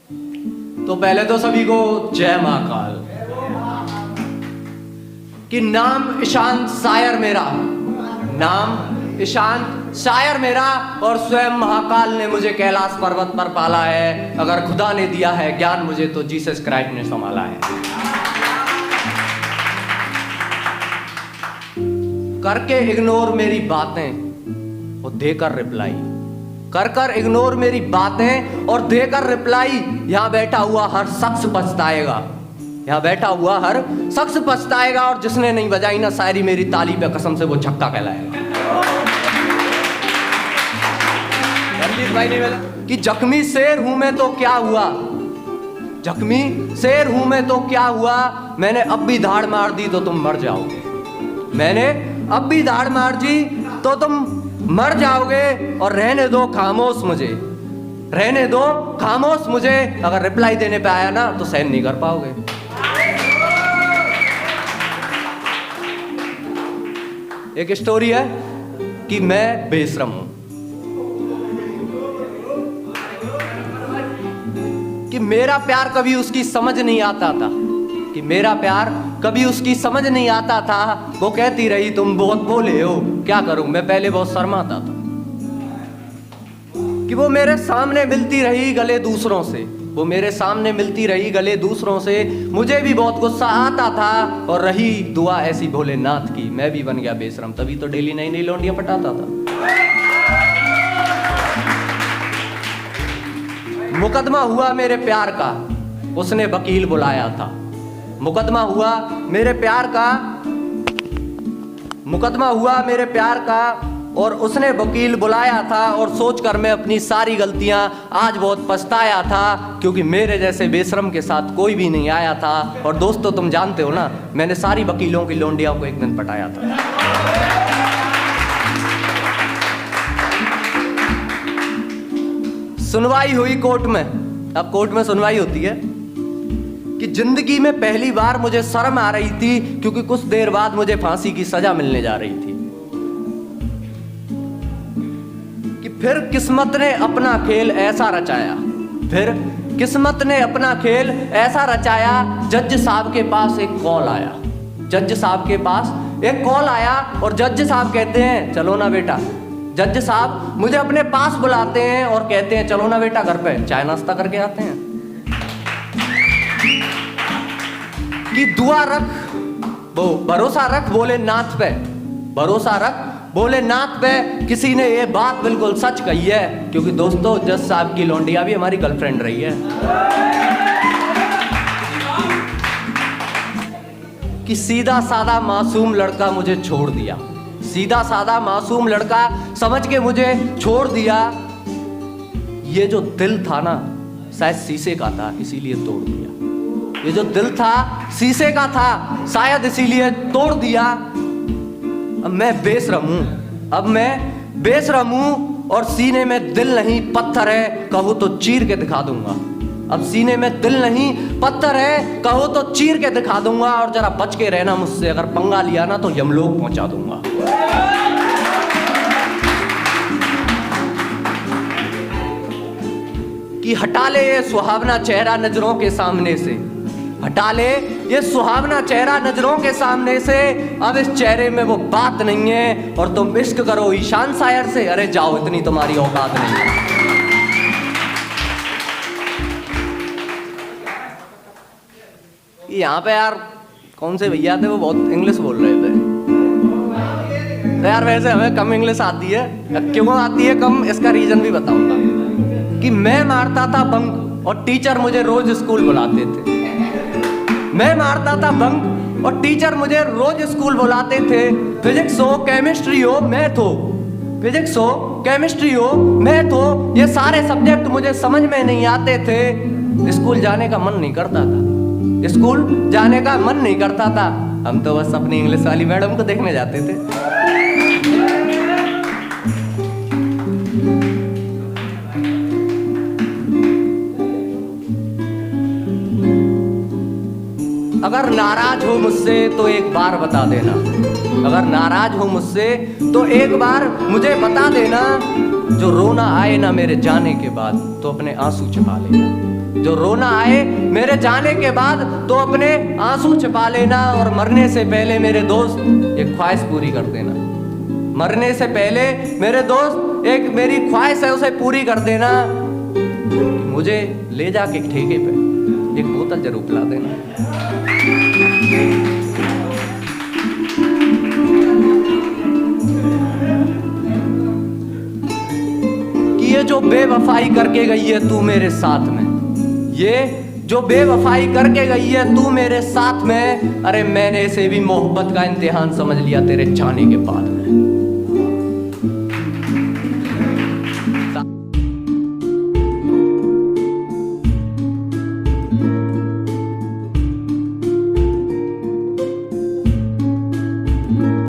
तो पहले तो सभी को जय महाकाल। कि नाम ईशांत शायर मेरा, नाम ईशांत शायर मेरा, और स्वयं महाकाल ने मुझे कैलाश पर्वत पर पाला है। अगर खुदा ने दिया है ज्ञान मुझे तो जीसस क्राइस्ट ने संभाला है। करके इग्नोर मेरी बातें और देकर रिप्लाई, कर इग्नोर मेरी बातें और देकर रिप्लाई। यहां बैठा हुआ हर शख्स पछताएगा, यहां बैठा हुआ हर शख्स पछताएगा, और जिसने नहीं बजाई ना शायरी मेरी ताली पे कसम से वो छक्का कहलाएगा। भाई नहीं बोला कि जख्मी शेर हूं मैं तो क्या हुआ, जख्मी शेर हूं मैं तो क्या हुआ, मैंने अब भी धाड़ मार दी तो तुम मर जाओगे, मैंने अब भी धाड़ मार दी तो तुम मर जाओगे। और रहने दो खामोश मुझे, रहने दो खामोश मुझे, अगर रिप्लाई देने पे आया ना तो सहन नहीं कर पाओगे। एक स्टोरी है कि मैं बेशरम हूं, कि मेरा प्यार कभी उसकी समझ नहीं आता था, कि मेरा प्यार कभी उसकी समझ नहीं आता था। वो कहती रही तुम बहुत भोले हो, क्या करूं मैं पहले बहुत शर्माता था। कि वो मेरे सामने मिलती रही गले दूसरों से, वो मेरे सामने मिलती रही गले दूसरों से, मुझे भी बहुत गुस्सा आता था। और रही दुआ ऐसी भोलेनाथ की, मैं भी बन गया बेशरम, तभी तो डेली नई नई लौंडियां पटाता था। मुकदमा हुआ मेरे प्यार का, उसने वकील बुलाया था। मुकदमा हुआ मेरे प्यार का, मुकदमा हुआ मेरे प्यार का, और उसने वकील बुलाया था। और सोचकर मैं अपनी सारी गलतियां आज बहुत पछताया था, क्योंकि मेरे जैसे बेशरम के साथ कोई भी नहीं आया था। और दोस्तों तुम जानते हो ना, मैंने सारी वकीलों की लौंडियां को एक दिन पटाया था। सुनवाई हुई कोर्ट में, अब कोर्ट में सुनवाई होती है। कि जिंदगी में पहली बार मुझे शर्म आ रही थी, क्योंकि कुछ देर बाद मुझे फांसी की सजा मिलने जा रही थी। कि फिर किस्मत ने अपना खेल ऐसा रचाया, फिर किस्मत ने अपना खेल ऐसा रचाया। जज साहब के पास एक कॉल आया, जज साहब के पास एक कॉल आया, और जज साहब कहते हैं चलो ना बेटा। जज साहब मुझे अपने पास बुलाते हैं और कहते हैं चलो ना बेटा घर पे चाय नाश्ता करके आते हैं। कि दुआ रख, वो भरोसा रख भोलेनाथ पे, भरोसा रख भोलेनाथ पे। किसी ने ये बात बिल्कुल सच कही है, क्योंकि दोस्तों जज साहब की लौंडिया भी हमारी गर्लफ्रेंड रही है। कि सीधा साधा मासूम लड़का मुझे छोड़ दिया, सीधा साधा मासूम लड़का समझ के मुझे छोड़ दिया। ये जो दिल था ना शायद शीशे का था, इसीलिए तोड़ दिया। ये जो दिल था शीशे का था, शायद इसीलिए तोड़ दिया। अब मैं बेशरम हूं, अब मैं बेशरम हूं, और सीने में दिल नहीं पत्थर है, कहूं तो चीर के दिखा दूंगा। अब सीने में दिल नहीं पत्थर है, कहो तो चीर के दिखा दूंगा। और जरा बच के रहना मुझसे, अगर पंगा लिया ना तो यमलोक पहुंचा दूंगा। कि हटा ले ये सुहावना चेहरा नजरों के सामने से, हटा ले ये सुहावना चेहरा नजरों के सामने से। अब इस चेहरे में वो बात नहीं है, और तुम इश्क करो ईशान शायर से, अरे जाओ इतनी तुम्हारी औकात नहीं है। यहाँ पे यार कौन से भैया थे, वो बहुत इंग्लिश बोल रहे थे। तो यार वैसे हमें कम इंग्लिश आती है, क्यों आती है कम, इसका रीजन भी बताऊंगा। कि मैं मारता था बंक और टीचर मुझे रोज स्कूल बुलाते थे। मैं मारता था बंक और टीचर मुझे रोज स्कूल बुलाते थे। फिजिक्स हो केमिस्ट्री हो मैथ हो, फिजिक्स हो केमिस्ट्री हो मैथ हो, ये सारे सब्जेक्ट मुझे समझ में नहीं आते थे। स्कूल जाने का मन नहीं करता था, स्कूल जाने का मन नहीं करता था। हम तो बस अपनी इंग्लिश वाली मैडम को देखने जाते थे। अगर नाराज हो मुझसे तो एक बार बता देना, अगर नाराज हो मुझसे तो एक बार मुझे बता देना। जो रोना आए ना मेरे जाने के बाद तो अपने आंसू छुपा लेना, जो रोना आए मेरे जाने के बाद तो अपने आंसू छिपा लेना, और मरने से पहले मेरे दोस्त एक ख्वाहिश पूरी कर देना। मरने से पहले मेरे दोस्त एक मेरी ख्वाहिश है उसे पूरी कर देना, मुझे ले जाके ठेके पे एक बोतल जरूर पिला देना। कि ये जो बेवफाई करके गई है तू मेरे साथ में, ये जो बेवफाई करके गई है तू मेरे साथ में, अरे मैंने इसे भी मोहब्बत का इम्तिहान समझ लिया तेरे जाने के बाद।